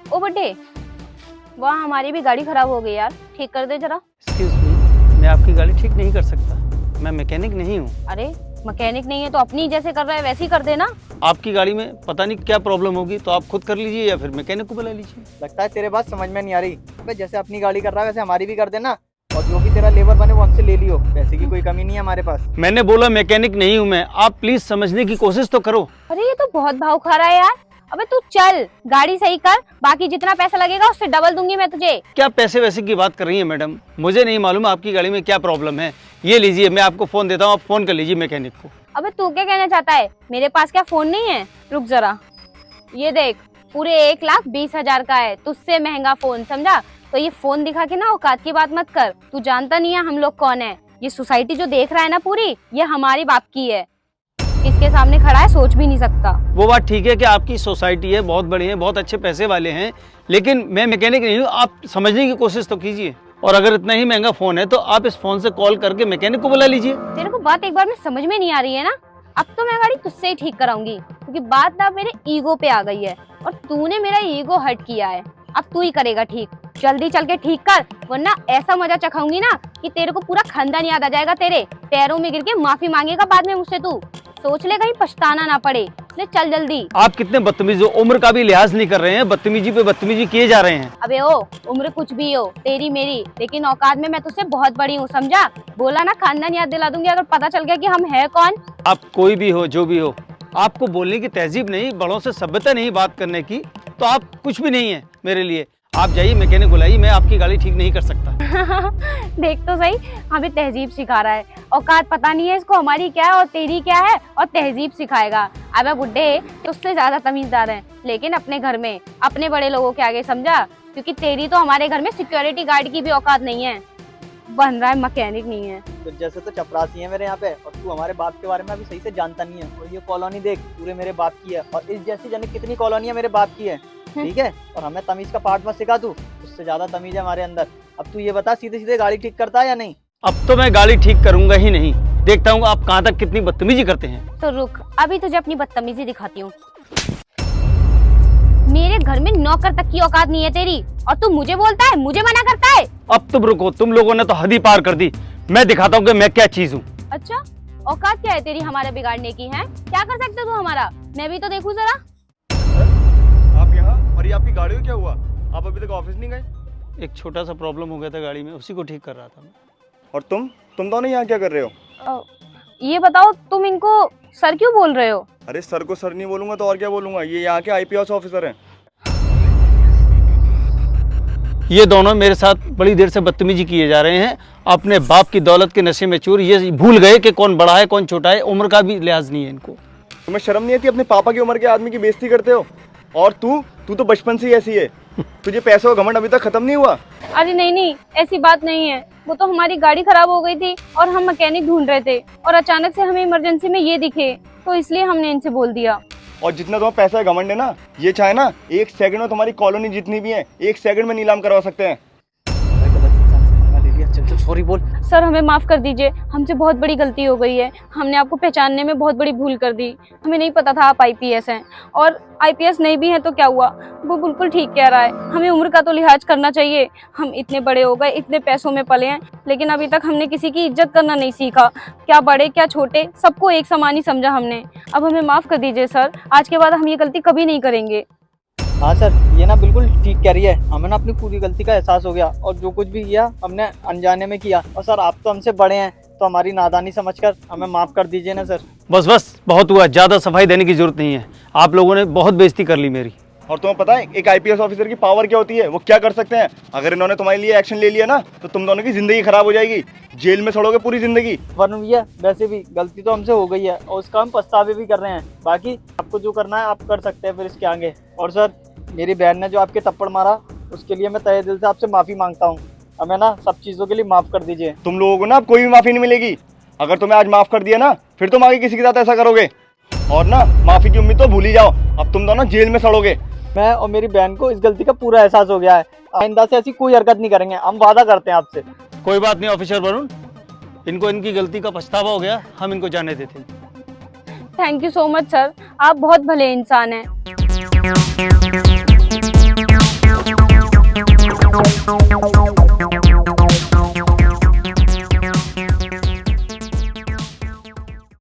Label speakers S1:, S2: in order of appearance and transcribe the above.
S1: ओ बड्डे, वाह हमारी भी गाड़ी खराब हो गई यार, ठीक कर दे जरा।
S2: एक्सक्यूज मी, मैं आपकी गाड़ी ठीक नहीं कर सकता, मैं मैकेनिक नहीं हूँ।
S1: अरे मैकेनिक नहीं है तो अपनी जैसे कर रहा है वैसे ही कर देना।
S2: आपकी गाड़ी में पता नहीं क्या प्रॉब्लम होगी, तो आप खुद कर लीजिए या फिर मैकेनिक को बुला लीजिए।
S3: लगता है तेरे बात समझ में नहीं आ रही। अबे जैसे अपनी गाड़ी कर रहा है वैसे हमारी भी कर देना, और जो भी तेरा लेबर बने वो हमसे ले लियो, पैसे की कोई कमी नहीं है हमारे पास।
S2: मैंने बोला मैकेनिक नहीं हूँ मैं, आप प्लीज समझने की कोशिश तो करो।
S1: अरे ये तो बहुत भाव खा रहा है यार। अबे तू चल गाड़ी सही कर, बाकी जितना पैसा लगेगा उससे डबल दूंगी मैं तुझे।
S2: क्या पैसे वैसे की बात कर रही है मैडम? मुझे नहीं मालूम आपकी गाड़ी में क्या प्रॉब्लम है। ये लीजिए, मैं आपको फोन देता हूँ, आप फोन कर लीजिए मैकेनिक को।
S1: अबे तू क्या कहना चाहता है? मेरे पास क्या फोन नहीं है? रुक जरा, ये देख पूरे 1,20,000 का है, तुझसे महंगा फोन समझा? तो ये फोन दिखा के ना औकात की बात मत कर, तू जानता नहीं है हम लोग कौन है। ये सोसाइटी जो देख रहा है ना पूरी, ये हमारी बाप की है, इसके सामने खड़ा है सोच भी नहीं सकता।
S2: वो बात ठीक है कि आपकी सोसाइटी है, बहुत बड़ी है, बहुत अच्छे पैसे वाले हैं, लेकिन मैं मैकेनिक नहीं हूँ, आप समझने की कोशिश तो कीजिए। और अगर इतना ही महंगा फोन है तो आप इस फोन से कॉल करके मैकेनिक को बुला लीजिए।
S1: तेरे को बात एक बार में समझ में नहीं आ रही है ना? अब तो मैं गाड़ी तुझसे ही ठीक कराऊंगी, क्योंकि बात अब मेरे ईगो पे आ गई है और तूने मेरा ईगो हर्ट किया है। अब तू ही करेगा ठीक, जल्दी चल के ठीक कर, वरना ऐसा मजा चखाऊंगी ना कि तेरे को पूरा खानदान याद आ जाएगा, तेरे पैरों में गिर के माफी मांगेगा बाद में मुझसे। तू सोच ले कहीं पछताना ना पड़े, ले चल जल्दी।
S2: आप कितने बदतमीज हो, उम्र का भी लिहाज नहीं कर रहे हैं, बदतमीजी पे बदतमीजी किए जा रहे हैं।
S1: अबे ओ उम्र कुछ भी हो तेरी मेरी, लेकिन औकात में मैं तुझसे बहुत बड़ी हूँ समझा? बोला ना खानदान याद दिला दूंगी अगर पता चल गया कि हम है कौन।
S2: आप कोई भी हो, जो भी हो, आपको बोलने की तहजीब नहीं, बड़ों से सभ्यता नहीं बात करने की, तो आप कुछ भी नहीं है मेरे लिए। आप जाइए मैकेनिक बुलाइए, मैं आपकी गाड़ी ठीक नहीं कर सकता।
S1: देख तो सही, हमें तहजीब सिखा रहा है। औकात पता नहीं है इसको हमारी क्या है और तेरी क्या है, और तहजीब सिखाएगा। अबे बुड्ढे, उससे ज्यादा तमीजदार है, लेकिन अपने घर में अपने बड़े लोगों के आगे समझा, क्योंकि तेरी तो हमारे घर में सिक्योरिटी गार्ड की भी औकात नहीं है। बन रहा है मैकेनिक नहीं है।
S3: तो जैसे तो चपरासी है मेरे यहाँ पे, और तू हमारे बाप के बारे में अभी सही से जानता नहीं है। और ये कॉलोनी देख पूरे मेरे बाप की है, और इस जैसी जाने कितनी कॉलोनियां मेरे बाप की है, ठीक है? और हमें तमीज का पाठ मत सिखा, तू उससे ज्यादा तमीज है हमारे अंदर। अब तू ये बता, सीधे सीधे गाड़ी ठीक करता है या नहीं?
S2: अब तो मैं गाड़ी ठीक करूंगा ही नहीं, देखता हूँ आप कहाँ तक कितनी बदतमीजी करते हैं।
S1: तो रुक, अभी तुझे अपनी बदतमीजी दिखाती हूँ। मेरे घर में नौकर तक की औकात नहीं है तेरी, और तू मुझे बोलता है, मुझे मना करता है।
S2: अब तुम रुको, तुम लोगों ने तो हद ही पार कर दी। मैं दिखाता हूँ कि मैं क्या चीज हूँ।
S1: अच्छा, औकात क्या है तेरी हमारे बिगाड़ने की? है क्या कर सकते हो तू हमारा? मैं भी तो देखूं जरा।
S4: आप यहाँ, और ये आपकी गाड़ी को क्या हुआ? आप अभी तक ऑफिस नहीं गए?
S2: एक छोटा सा प्रॉब्लम हो गया था गाड़ी में, उसी को ठीक कर रहा था मैं।
S4: और तुम दोनों यहाँ क्या कर रहे हो?
S1: ये बताओ तुम इनको सर क्यों बोल रहे हो?
S4: अरे सर को सर नहीं बोलूंगा तो और क्या बोलूंगा? ये यहाँ के आईपीएस ऑफिसर हैं।
S2: ये दोनों मेरे साथ बड़ी देर से बदतमीजी किए जा रहे हैं, अपने बाप की दौलत के नशे में चूर। ये भूल गए कि कौन बड़ा है कौन छोटा है, उम्र का भी लिहाज नहीं है इनको।
S4: तुम्हें शर्म नहीं आती? अपने पापा की उम्र के आदमी की बेइज्जती करते हो। और तू तो बचपन से ही ऐसी है, तुझे पैसों का घमंड अभी तक खत्म नहीं हुआ।
S1: अरे नहीं, ऐसी बात नहीं है। वो तो हमारी गाड़ी खराब हो गई थी और हम मैकेनिक ढूंढ रहे थे, और अचानक से हमें इमरजेंसी में ये दिखे, तो इसलिए हमने इनसे बोल दिया।
S4: और जितना तुम्हें पैसा है घमंड है ना, ये चाहे ना 1 सेकंड में तुम्हारी कॉलोनी जितनी भी है 1 सेकंड में नीलाम करवा सकते हैं।
S3: चल सॉरी बोल।
S1: सर हमें माफ कर दीजिए, हमसे बहुत बड़ी गलती हो गई है। हमने आपको पहचानने में बहुत बड़ी भूल कर दी। हमें नहीं पता था आप आईपीएस हैं, और आईपीएस नहीं भी हैं तो क्या हुआ? वो बिल्कुल ठीक कह रहा है, हमें उम्र का तो लिहाज करना चाहिए। हम इतने बड़े हो गए, इतने पैसों में पले हैं, लेकिन अभी तक हमने किसी की इज्जत करना नहीं सीखा। क्या बड़े क्या छोटे, सबको एक समान ही समझा हमने। अब हमें माफ कर दीजिए सर, आज के बाद हम ये गलती कभी नहीं करेंगे।
S3: हाँ सर, ये ना बिल्कुल ठीक कह रही है। हमें ना अपनी पूरी गलती का एहसास हो गया, और जो कुछ भी किया हमने अनजाने में किया। और सर आप तो हमसे बड़े हैं, तो हमारी नादानी समझकर हमें माफ कर दीजिए ना सर।
S2: बस बहुत हुआ, ज़्यादा सफाई देने की जरूरत नहीं है। आप लोगों ने बहुत बेइज्जती कर ली मेरी।
S4: और तुम्हें पता है एक आईपीएस ऑफिसर की पावर क्या होती है? वो क्या कर सकते हैं? अगर इन्होंने तुम्हारे लिए एक्शन ले लिया ना, तो तुम दोनों की जिंदगी खराब हो जाएगी, जेल में सड़ोगे पूरी जिंदगी।
S3: वरुण भैया, वैसे भी गलती तो हमसे हो गई है, और उसका हम पछतावे भी कर रहे हैं। बाकी आपको जो करना है आप कर सकते हैं फिर इसके आगे। और सर, मेरी बहन ने जो आपके थप्पड़ मारा, उसके लिए मैं तहे दिल से आपसे माफ़ी मांगता हूँ। हमें ना सब चीज़ों के लिए माफ़ कर दीजिए।
S4: तुम लोगों को ना अब कोई भी माफ़ी नहीं मिलेगी। अगर तुम्हें आज माफ़ कर दिया ना, फिर तुम आगे किसी के साथ ऐसा करोगे, और ना माफ़ी की उम्मीद तो भूल ही जाओ। अब तुम दोनों जेल में सड़ोगे।
S3: मैं और मेरी बहन को इस गलती का पूरा एहसास हो गया है। आइंदा से ऐसी कोई हरकत नहीं करेंगे, हम वादा करते हैं आपसे।
S2: कोई बात नहीं ऑफिसर वरुण, इनको इनकी गलती का पछतावा हो गया, हम इनको जाने देते हैं।
S1: Thank you so much sir, आप बहुत भले इंसान हैं।